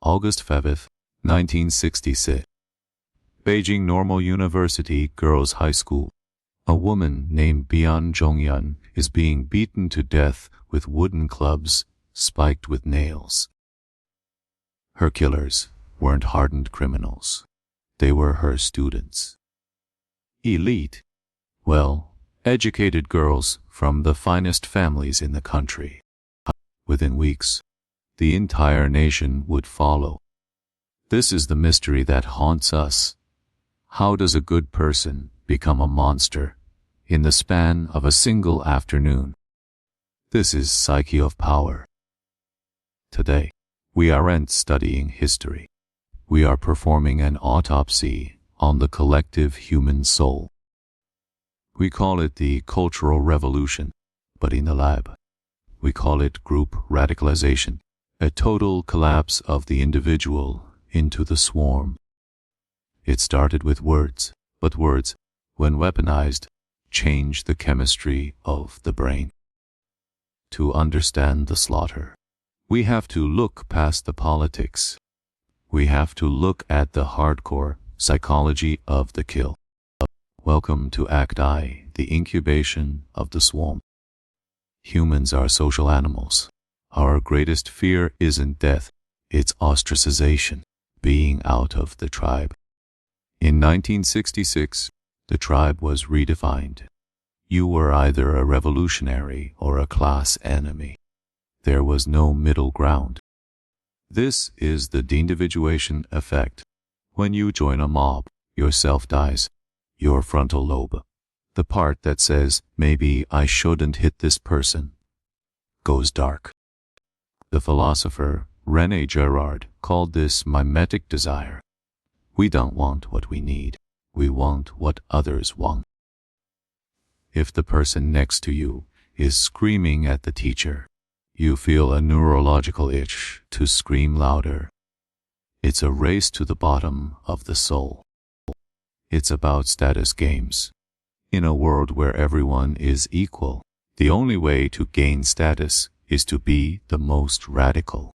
August 5th, 1966. Beijing Normal University Girls High School. A woman named Bian Zhongyuan is being beaten to death with wooden clubs spiked with nails. Her killers weren't hardened criminals. They were her students. Elite, well, educated girls from the finest families in the country. Within weeks, the entire nation would follow. This is the mystery that haunts us. How does a good person become a monster in the span of a single afternoon? This is Psyche of Power. Today, we aren't studying history. We are performing an autopsy on the collective human soul. We call it the Cultural Revolution, but in the lab, we call it Group Radicalization, a total collapse of the individual into the swarm. It started with words, but words, when weaponized, change the chemistry of the brain. To understand the slaughter, we have to look past the politics. We have to look at the hardcore psychology of the kill. Welcome to Act I, the incubation of the swarm. Humans are social animals. Our greatest fear isn't death, it's ostracization, being out of the tribe. In 1966, the tribe was redefined. You were either a revolutionary or a class enemy. There was no middle ground. This is the deindividuation effect. When you join a mob, your self dies. Your frontal lobe, the part that says, maybe I shouldn't hit this person, goes dark. The philosopher Rene Girard called this mimetic desire. We don't want what we need. We want what others want. If the person next to you is screaming at the teacher, you feel a neurological itch to scream louder. It's a race to the bottom of the soul. It's about status games. In a world where everyone is equal, the only way to gain status is to be the most radical.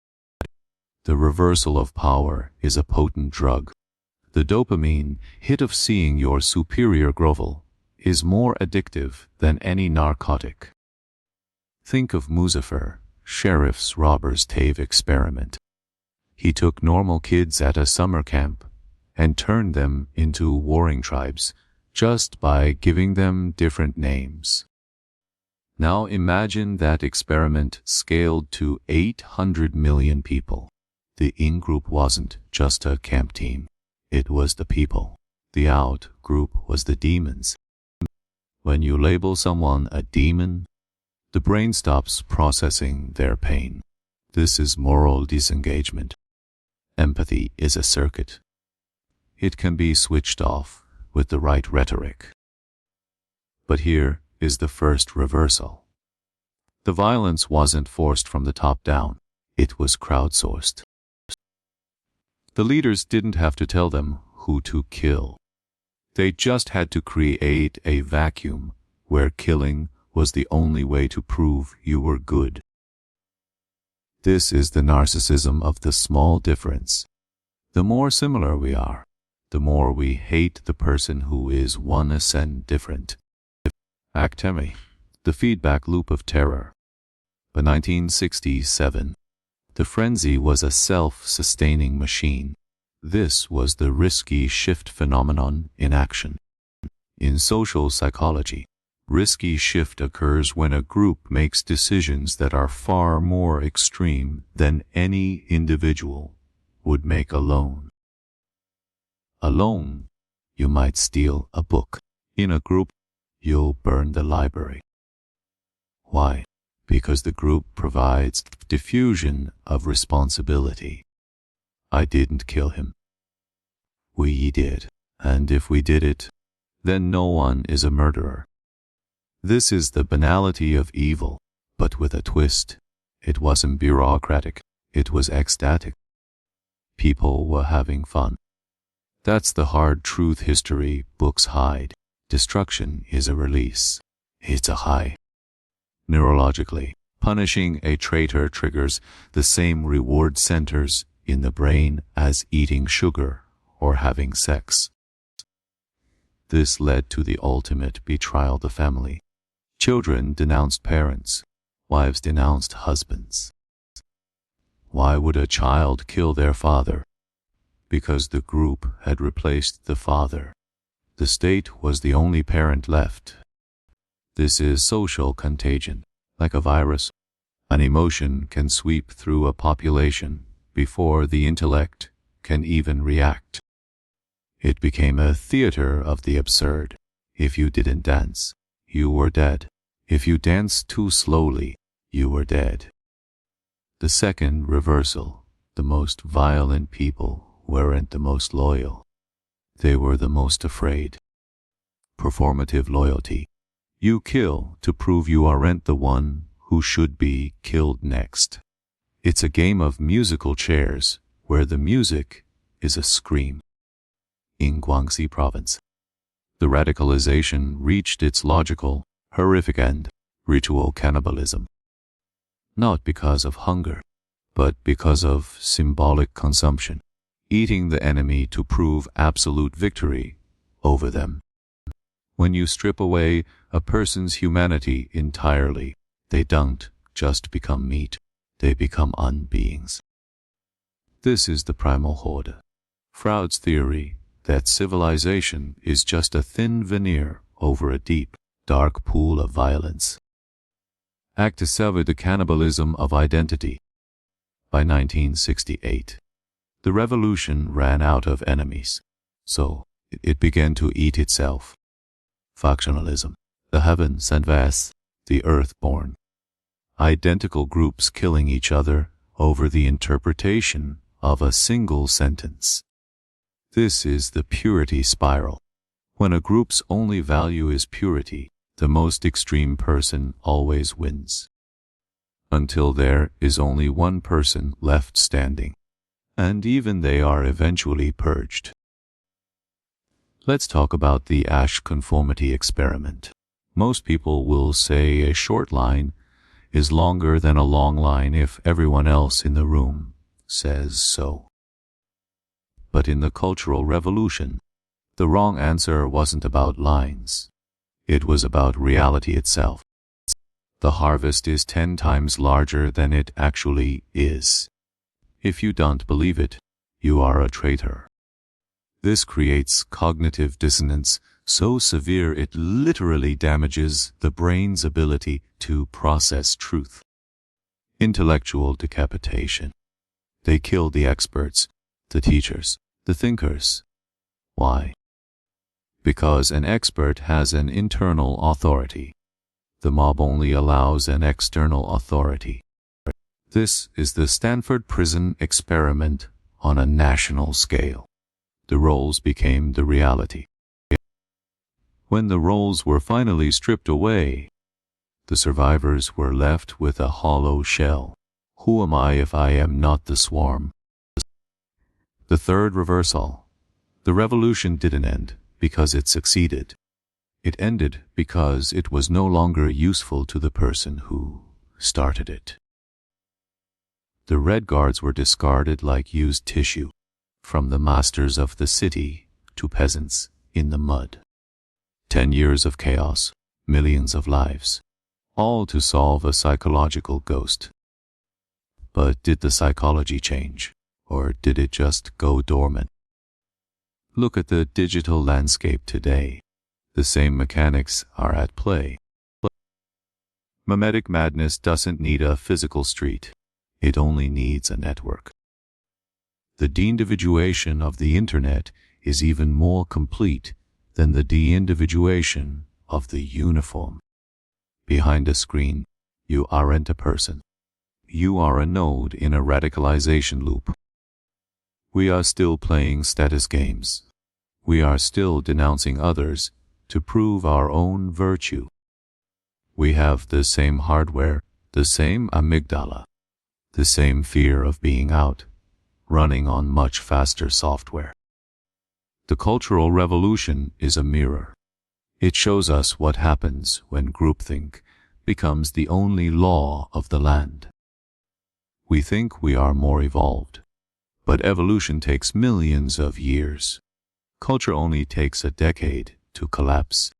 The reversal of power is a potent drug. The dopamine hit of seeing your superior grovel is more addictive than any narcotic. Think of Lucifer, Sheriff's Robber's Tave experiment. He took normal kids at a summer camp and turned them into warring tribes just by giving them different names. Now imagine that experiment scaled to 800 million people. The in-group wasn't just a camp team. It was the people. The out-group was the demons. When you label someone a demon, the brain stops processing their pain. This is moral disengagement. Empathy is a circuit. It can be switched off with the right rhetoric. But here is the first reversal. The violence wasn't forced from the top down. It was crowdsourced. The leaders didn't have to tell them who to kill. They just had to create a vacuum where killing was the only way to prove you were good. This is the narcissism of the small difference. The more similar we are, the more we hate the person who is 1% different. Act II, the feedback loop of terror. By 1967, the frenzy was a self-sustaining machine. This was the risky shift phenomenon in action. In social psychology, risky shift occurs when a group makes decisions that are far more extreme than any individual would make alone. Alone, you might steal a book. In a group, you'll burn the library. Why? Because the group provides diffusion of responsibility. I didn't kill him. We did. And if we did it, then no one is a murderer. This is the banality of evil, but with a twist. It wasn't bureaucratic. It was ecstatic. People were having fun. That's the hard truth history books hide. Destruction is a release. It's a high. Neurologically, punishing a traitor triggers the same reward centers in the brain as eating sugar or having sex. This led to the ultimate betrayal of the family. Children denounced parents, wives denounced husbands. Why would a child kill their father? Because the group had replaced the father. The state was the only parent left. This is social contagion. Like a virus, an emotion can sweep through a population before the intellect can even react. It became a theater of the absurd. If you didn't dance, you were dead. If you danced too slowly, you were dead. The second reversal, the most violent people weren't the most loyal. They were the most afraid. Performative loyalty. You kill to prove you aren't the one who should be killed next. It's a game of musical chairs where the music is a scream. In Guangxi province, the radicalization reached its logical, horrific end, ritual cannibalism. Not because of hunger, but because of symbolic consumption, eating the enemy to prove absolute victory over them. When you strip away a person's humanity entirely, they don't just become meat, they become unbeings. This is the primal horde. Freud's theory that civilization is just a thin veneer over a deep, dark pool of violence. Act 7, the cannibalism of identity. By 1968, the revolution ran out of enemies, so it began to eat itself. Factionalism, the heavens and vast, the earth-born. Identical groups killing each other over the interpretation of a single sentence. This is the purity spiral. When a group's only value is purity, the most extreme person always wins. Until there is only one person left standing, and even they are eventually purged. Let's talk about the Asch conformity experiment. Most people will say a short line is longer than a long line if everyone else in the room says so. But in the Cultural Revolution, the wrong answer wasn't about lines. It was about reality itself. The harvest is 10 times larger than it actually is. If you don't believe it, you are a traitor. This creates cognitive dissonance so severe it literally damages the brain's ability to process truth. Intellectual decapitation. They kill the experts, the teachers, the thinkers. Why? Because an expert has an internal authority. The mob only allows an external authority. This is the Stanford prison experiment on a national scale. The roles became the reality. When the roles were finally stripped away, the survivors were left with a hollow shell. Who am I if I am not the swarm? The third reversal. The revolution didn't end because it succeeded. It ended because it was no longer useful to the person who started it. The Red Guards were discarded like used tissue, from the masters of the city to peasants in the mud. 10 years of chaos, millions of lives, all to solve a psychological ghost. But did the psychology change, or did it just go dormant? Look at the digital landscape today. The same mechanics are at play. Mimetic madness doesn't need a physical street. It only needs a network. The de-individuation of the internet is even more complete than the de-individuation of the uniform. Behind a screen, you aren't a person. You are a node in a radicalization loop. We are still playing status games. We are still denouncing others to prove our own virtue. We have the same hardware, the same amygdala, the same fear of being out, running on much faster software. The Cultural Revolution is a mirror. It shows us what happens when groupthink becomes the only law of the land. We think we are more evolved, But evolution takes millions of years. Culture only takes a decade to collapse.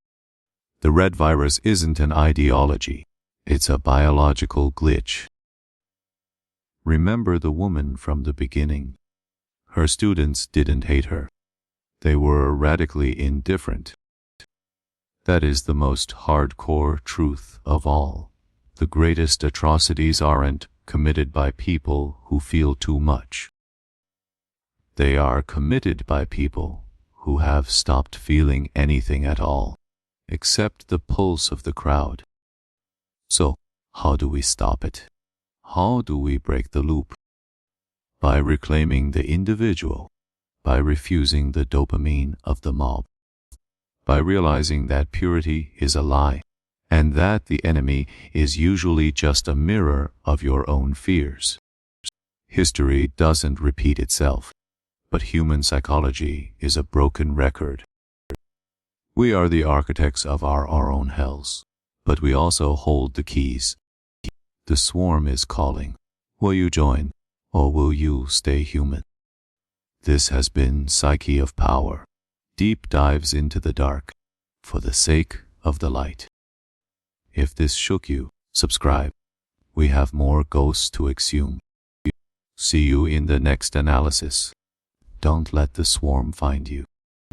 The red virus isn't an ideology. It's a biological glitch. Remember the woman from the beginning. Her students didn't hate her. They were radically indifferent. That is the most hardcore truth of all. The greatest atrocities aren't committed by people who feel too much. They are committed by people who have stopped feeling anything at all, except the pulse of the crowd. So, how do we stop it? How do we break the loop? By reclaiming the individual, by refusing the dopamine of the mob, by realizing that purity is a lie, and that the enemy is usually just a mirror of your own fears. History doesn't repeat itself, but human psychology is a broken record. We are the architects of our own hells, but we also hold the keys. The swarm is calling. Will you join, or will you stay human? This has been Psyche of Power. Deep dives into the dark, for the sake of the light. If this shook you, subscribe. We have more ghosts to exhume. See you in the next analysis. Don't let the swarm find you.